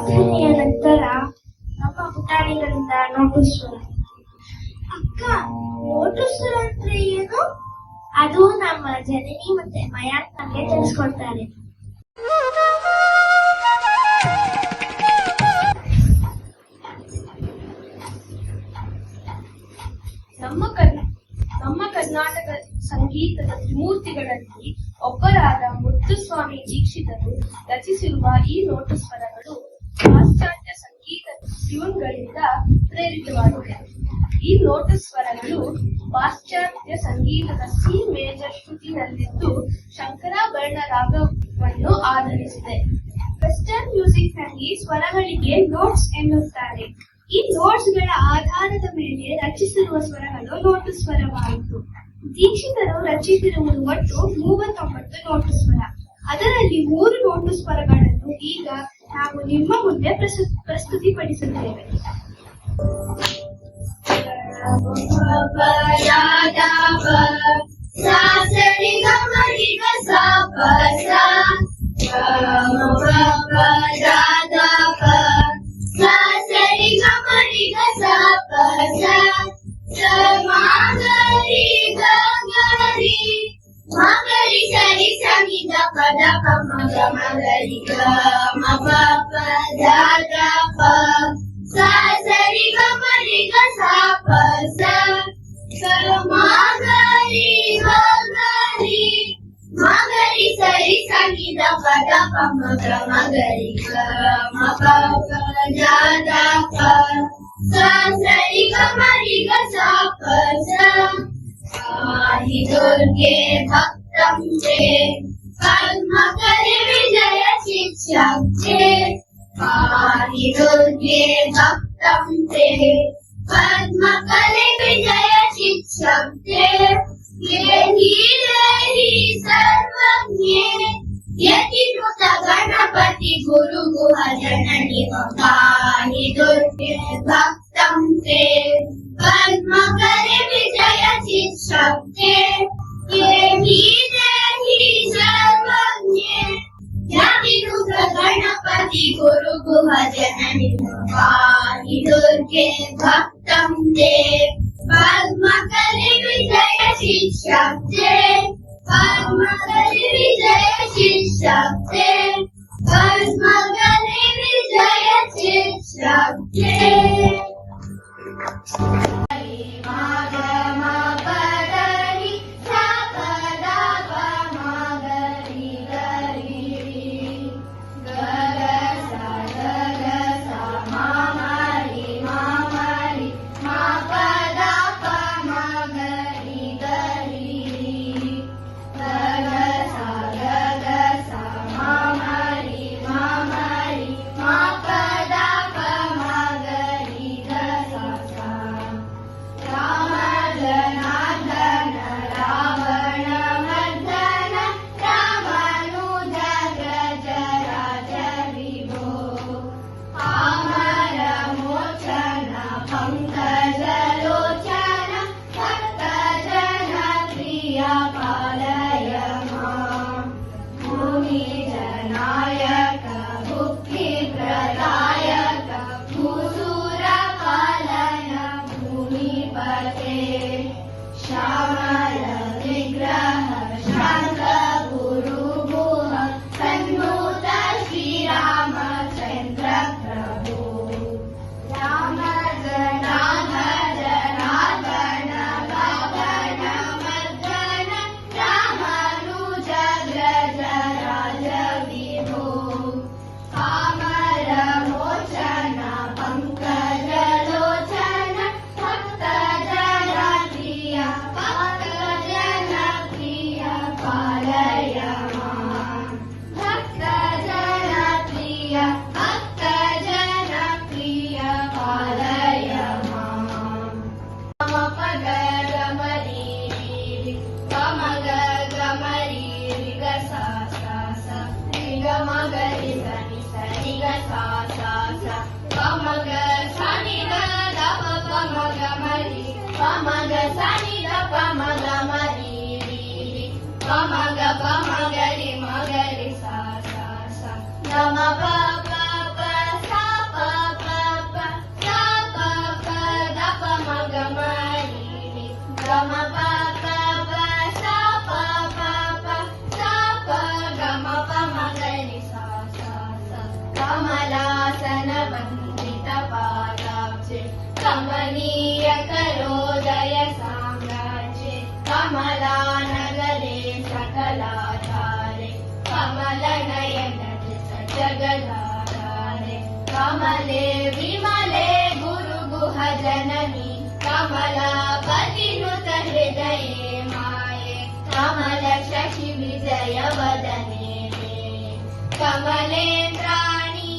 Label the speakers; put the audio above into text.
Speaker 1: ಪ್ರಾರ್ಥನೆಯ ನಂತರ ನಮ್ಮ ಪುಟಾಣಿಗಳಿಂದ ನೋಟು ಸ್ವರ. ಅಕ್ಕ, ನೋಟು ಸ್ವರ ಅಂದ್ರೆ ಏನು? ಅದು ನಮ್ಮ ಜನನಿ ಮತ್ತೆ ಮಯಾಂಕ್ ನಮಗೆ ತಿಳಿಸ್ಕೊಡ್ತಾರೆ.
Speaker 2: ನಮ್ಮ ಕರ್ನಾಟಕ ಸಂಗೀತದ ತ್ರಿಮೂರ್ತಿಗಳಲ್ಲಿ ಒಬ್ಬರಾದ ಮುತ್ತುಸ್ವಾಮಿ ದೀಕ್ಷಿತರು ರಚಿಸಿರುವ ಈ ನೋಟು ಸ್ವರಗಳು ಪಾಶ್ಚಾತ್ಯ ಸಂಗೀತದ ಟ್ಯೂನ್ಗಳಿಂದ ಪ್ರೇರಿತವಾಗಿವೆ. ಈ ನೋಟು ಸ್ವರಗಳು ಪಾಶ್ಚಾತ್ಯ ಸಂಗೀತದ ಸಿ ಮೇಜರ್ ಶ್ರುತಿನಲ್ಲಿದ್ದು ಶಂಕರಾಭರಣ ರಾಗವನ್ನು ಆಧರಿಸಿದೆ. ವೆಸ್ಟರ್ನ್ ಮ್ಯೂಸಿಕ್ ನಲ್ಲಿ ಸ್ವರಗಳಿಗೆ ನೋಟ್ಸ್ ಎನ್ನುತ್ತಾರೆ. ಈ ನೋಟ್ಸ್ ಗಳ ಆಧಾರದ ಮೇಲೆ ರಚಿಸಿರುವ ಸ್ವರಗಳು ನೋಟು ಸ್ವರವಾಯಿತು. ದೀಕ್ಷಿತರು ರಚಿಸಿರುವುದು ಒಟ್ಟು 39 ನೋಟು ಸ್ವರ. ಅದರಲ್ಲಿ 3 ನೋಟು ಸ್ವರಗಳನ್ನು ಈಗ ನಾವು ನಿಮ್ಮ ಮುಂದೆ ಪ್ರಸ್ತುತಿಪಡಿಸುತ್ತೇವೆ.
Speaker 3: Magari sari sami da pada pamaga magari ga ma pa pa da da pa sa sari ga mari ga sa pa sa sa magari sari sami da pada pamaga magari ga ma pa pa da da pa sa sari ga mari ga sa pa sa आहि दुर्गे भक्तं ते पद्मकरे विजय शिक्षं ते आहि दुर्गे भक्तं ते पद्मकरे विजय शिक्षं ते देहि सर्वज्ञे यतिनुत गणपति गुरु गुह जननी आहि दुर्गे भक्तं ते पद्मकरे विजय शिक्षं ते देहि सर्वज्ञे यतिनुत गणपति गुरु गुह जननी आहि दुर्गे भक्तं ते पद्मकरे विजय शिक्षं ते पद्मकरे विजय शिक्षं ते पद्मकरे विजय शिक्षं ते Pamagari magari sa sa sa. Nama pa pa pa sa जगदाधारे कमले विमले गुरुगुह जननी कमलापतिनुत हृदये माये कमल शशि विजय वदने कमलेन्द्राणि